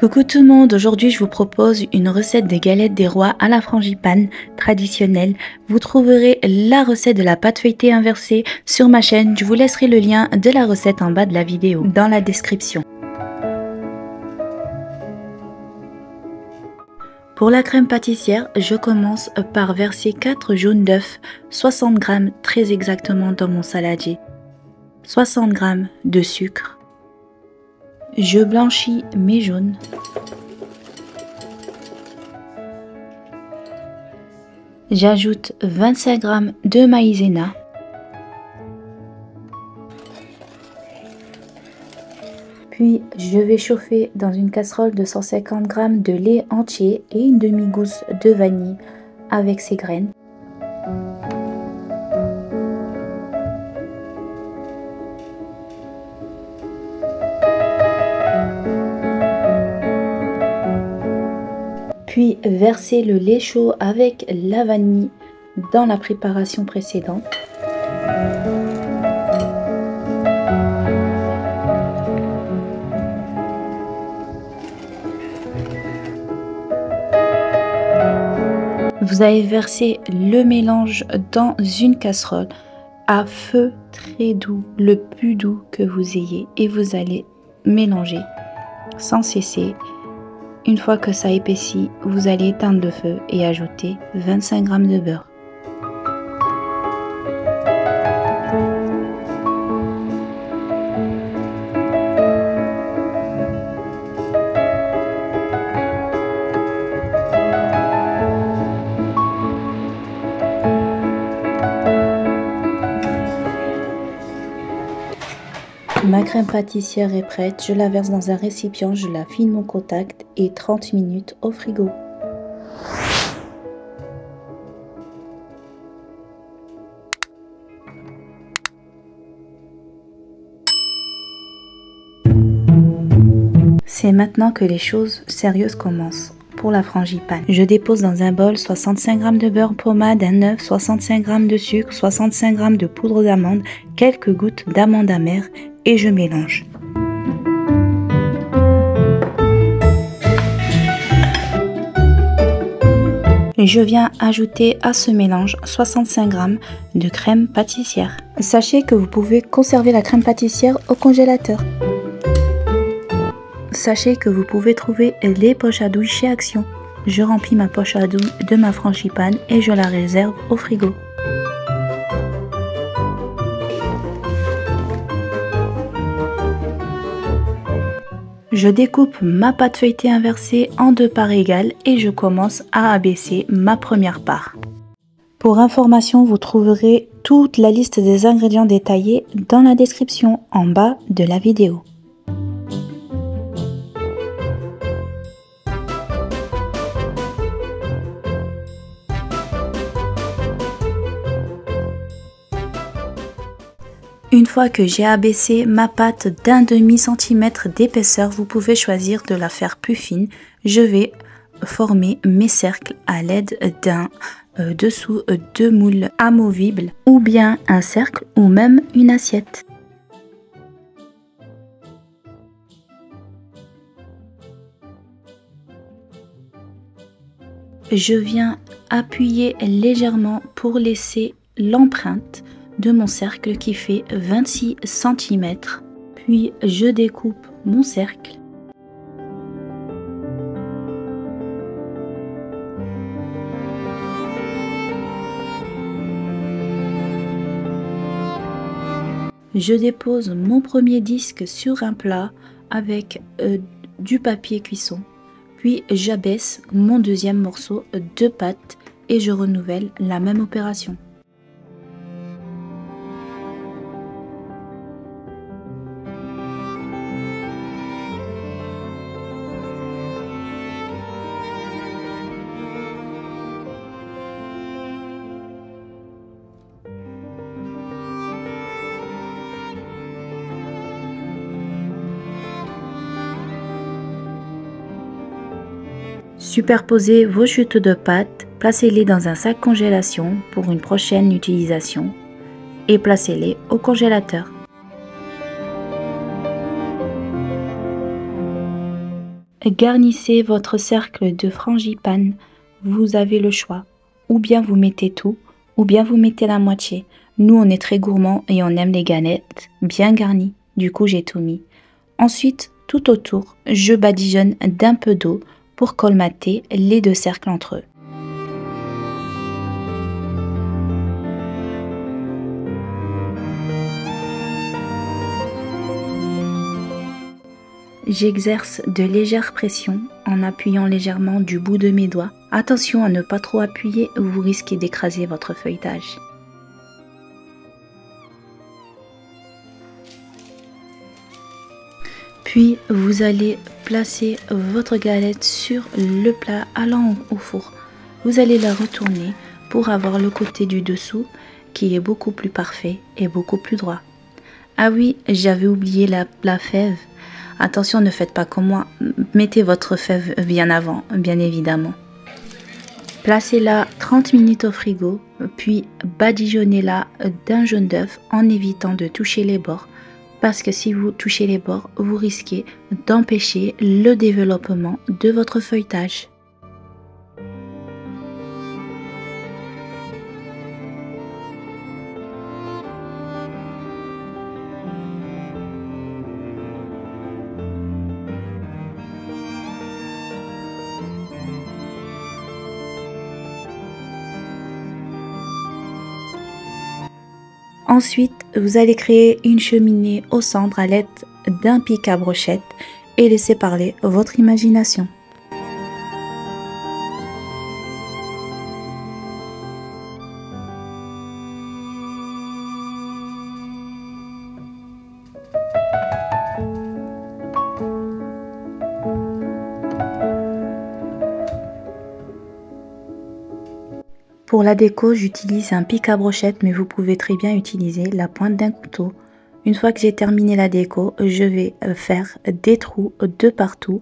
Coucou tout le monde, aujourd'hui je vous propose une recette de galettes des rois à la frangipane traditionnelle. Vous trouverez la recette de la pâte feuilletée inversée sur ma chaîne. Je vous laisserai le lien de la recette en bas de la vidéo, dans la description. Pour la crème pâtissière, je commence par verser 4 jaunes d'œufs, 60 g très exactement dans mon saladier, 60 g de sucre. Je blanchis mes jaunes. J'ajoute 25 g de maïzena. Puis je vais chauffer dans une casserole de 150 g de lait entier et une demi-gousse de vanille avec ses graines. Puis verser le lait chaud avec la vanille dans la préparation précédente. Vous allez verser le mélange dans une casserole à feu très doux, le plus doux que vous ayez, et vous allez mélanger sans cesser. Une fois que ça épaissit, vous allez éteindre le feu et ajouter 25 g de beurre. Ma crème pâtissière est prête, je la verse dans un récipient, je la filme au contact et 30 minutes au frigo. C'est maintenant que les choses sérieuses commencent. Pour la frangipane, je dépose dans un bol 65 g de beurre pommade, un œuf, 65 g de sucre, 65 g de poudre d'amande, quelques gouttes d'amande amère et je mélange. Je viens ajouter à ce mélange 65 g de crème pâtissière. Sachez que vous pouvez conserver la crème pâtissière au congélateur. Sachez que vous pouvez trouver les poches à douille chez Action. Je remplis ma poche à douille de ma frangipane et je la réserve au frigo. Je découpe ma pâte feuilletée inversée en 2 parts égales et je commence à abaisser ma première part. Pour information, vous trouverez toute la liste des ingrédients détaillés dans la description en bas de la vidéo. Une fois que j'ai abaissé ma pâte d'un demi-centimètre d'épaisseur, vous pouvez choisir de la faire plus fine. Je vais former mes cercles à l'aide d'un dessous de moule amovible ou bien un cercle ou même une assiette. Je viens appuyer légèrement pour laisser l'empreinte de mon cercle qui fait 26 cm. Puis je découpe mon cercle. Je dépose mon premier disque sur un plat avec du papier cuisson. Puis j'abaisse mon deuxième morceau de pâte et je renouvelle la même opération. Superposez vos chutes de pâte, placez-les dans un sac congélation pour une prochaine utilisation et placez-les au congélateur. garnissez votre cercle de frangipane. Vous avez le choix. Ou bien vous mettez tout, ou bien vous mettez la moitié. Nous, on est très gourmands et on aime les galettes bien garnies. Du coup, j'ai tout mis. Ensuite, tout autour, je badigeonne d'un peu d'eau pour colmater les deux cercles entre eux. J'exerce de légères pressions en appuyant légèrement du bout de mes doigts. Attention à ne pas trop appuyer, vous risquez d'écraser votre feuilletage. Puis vous allez placer votre galette sur le plat allant au four. Vous allez la retourner pour avoir le côté du dessous qui est beaucoup plus parfait et beaucoup plus droit. Ah oui, j'avais oublié la fève. Attention, ne faites pas comme moi, mettez votre fève bien avant, bien évidemment. Placez-la 30 minutes au frigo, puis badigeonnez-la d'un jaune d'œuf en évitant de toucher les bords. Parce que si vous touchez les bords, vous risquez d'empêcher le développement de votre feuilletage. Ensuite, vous allez créer une cheminée au centre à l'aide d'un pic à brochette et laisser parler votre imagination. Pour la déco, j'utilise un pic à brochette, mais vous pouvez très bien utiliser la pointe d'un couteau. Une fois que j'ai terminé la déco, je vais faire des trous de partout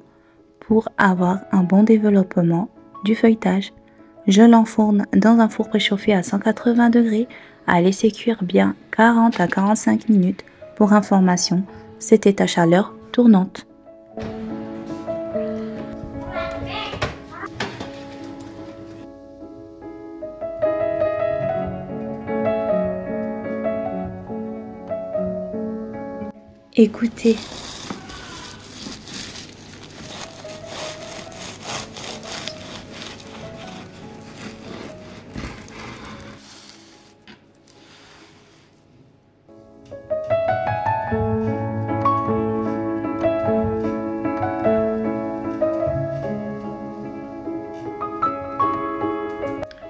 pour avoir un bon développement du feuilletage. Je l'enfourne dans un four préchauffé à 180 degrés à laisser cuire bien 40 à 45 minutes. Pour information, c'était à chaleur tournante. Écoutez.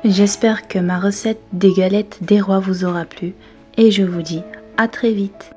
J'espère que ma recette des galettes des rois vous aura plu et je vous dis à très vite.